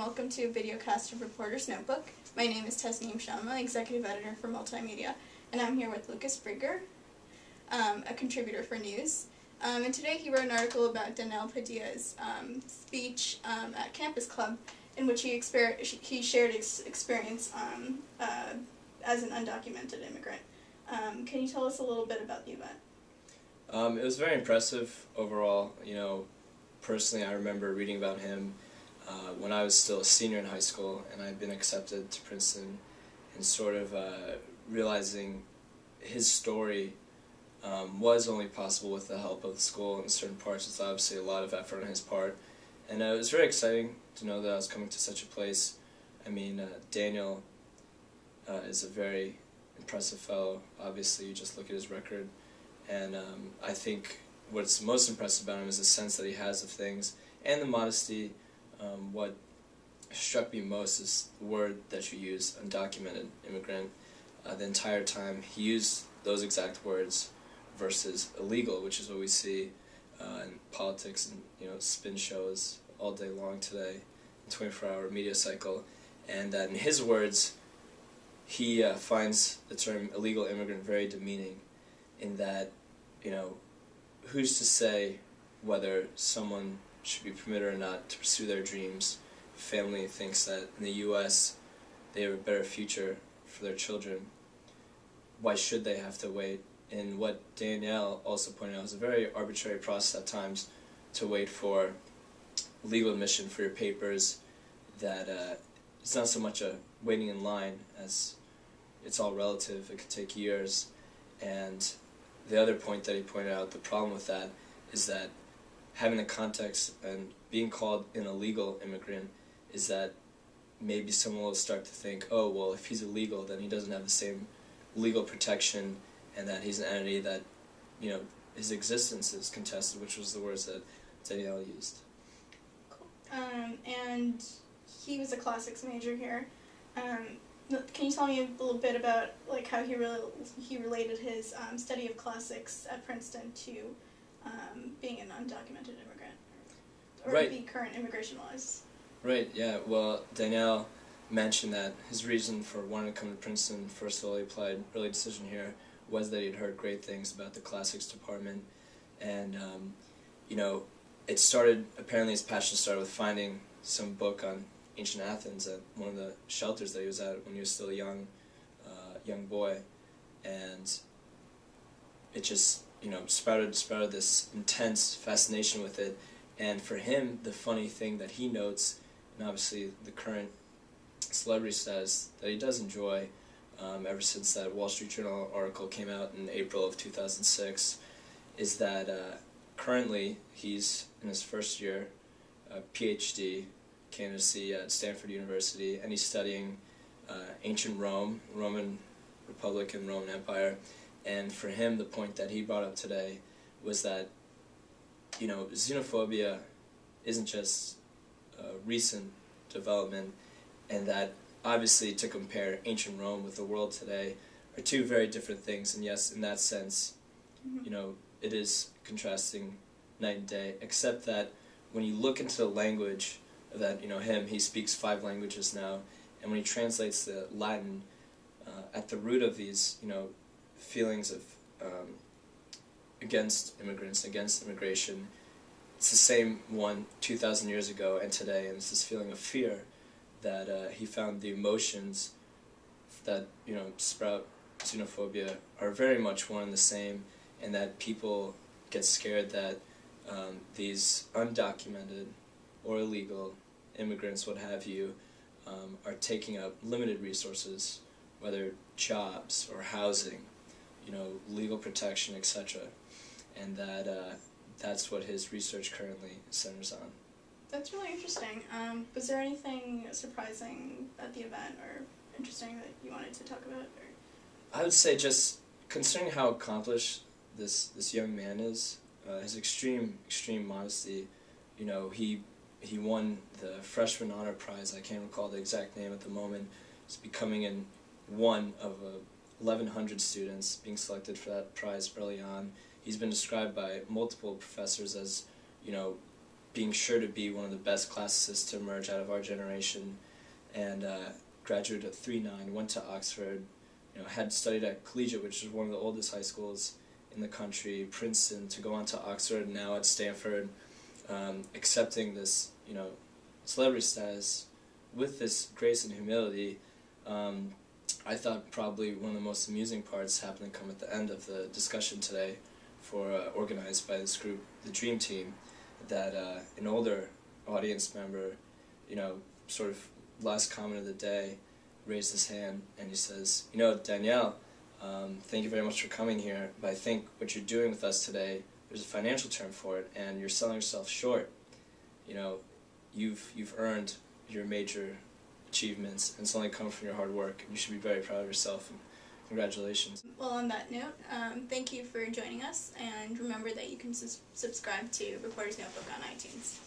welcome to a videocast of Reporter's Notebook. My name is Tasneem Sharma, Executive Editor for Multimedia, and I'm here with Lucas Briger, a contributor for News. And today he wrote an article about Dan-el Padilla's speech at Campus Club, in which he shared his experience as an undocumented immigrant. Can you tell us a little bit about the event? It was very impressive overall. Personally, I remember reading about him when I was still a senior in high school, and I had been accepted to Princeton, and sort of realizing his story was only possible with the help of the school in certain parts. It's obviously a lot of effort on his part, and it was very exciting to know that I was coming to such a place. I mean, Daniel is a very impressive fellow. Obviously, you just look at his record, and I think what's most impressive about him is the sense that he has of things and the modesty. What struck me most is the word that you use, undocumented immigrant. The entire time he used those exact words versus illegal, which is what we see in politics and spin shows all day long today, 24-hour media cycle, and that in his words he finds the term illegal immigrant very demeaning, in that who's to say whether someone should be permitted or not to pursue their dreams. Family thinks that in the U.S. they have a better future for their children. Why should they have to wait? And what Danielle also pointed out was a very arbitrary process at times to wait for legal admission for your papers, that it's not so much a waiting in line as it's all relative. It could take years. And the other point that he pointed out, the problem with that, is that having the context and being called an illegal immigrant is that maybe someone will start to think, oh, well, if he's illegal, then he doesn't have the same legal protection, and that he's an entity that, his existence is contested, which was the words that Danielle used. Cool. And he was a classics major here. Can you tell me a little bit about how he related his study of classics at Princeton to being an undocumented immigrant, or right. The current immigration laws? Right, yeah. Well, Danielle mentioned that his reason for wanting to come to Princeton, first of all, he applied early decision here, was that he'd heard great things about the classics department. And, it started, apparently his passion started with finding some book on ancient Athens at one of the shelters that he was at when he was still a young boy. And it just, sprouted this intense fascination with it. And for him, the funny thing that he notes, and obviously the current celebrity status that he does enjoy, ever since that Wall Street Journal article came out in April of 2006, is that currently he's in his first year, PhD candidacy at Stanford University, and he's studying ancient Rome, Roman Republic and Roman Empire. And for him, the point that he brought up today was that, xenophobia isn't just a recent development, and that obviously to compare ancient Rome with the world today are two very different things. And yes, in that sense, it is contrasting night and day, except that when you look into the language of that, he speaks 5 languages now, and when he translates the Latin, at the root of these, feelings of against immigrants, against immigration, it's the same one 2,000 years ago and today, and it's this feeling of fear that he found the emotions that sprout xenophobia are very much one and the same, and that people get scared that these undocumented or illegal immigrants, what have you, are taking up limited resources, whether jobs or housing, legal protection, etc. And that's what his research currently centers on. That's really interesting. Was there anything surprising at the event or interesting that you wanted to talk about? Or? I would say, just considering how accomplished this young man is, his extreme modesty. He won the freshman honor prize. I can't recall the exact name at the moment. He's becoming one of 1,100 students being selected for that prize early on. He's been described by multiple professors as, being sure to be one of the best classicists to emerge out of our generation, and graduated at 3.9, went to Oxford, had studied at Collegiate, which is one of the oldest high schools in the country, Princeton, to go on to Oxford, now at Stanford, accepting this, celebrity status with this grace and humility. I thought probably one of the most amusing parts happened to come at the end of the discussion today, organized by this group, the Dream Team, that an older audience member, sort of last comment of the day, raised his hand and he says, Danielle, thank you very much for coming here, but I think what you're doing with us today, there's a financial term for it, and you're selling yourself short. You've earned your major achievements, and it's only come from your hard work, and you should be very proud of yourself, and congratulations. Well, on that note, thank you for joining us, and remember that you can subscribe to Reporter's Notebook on iTunes.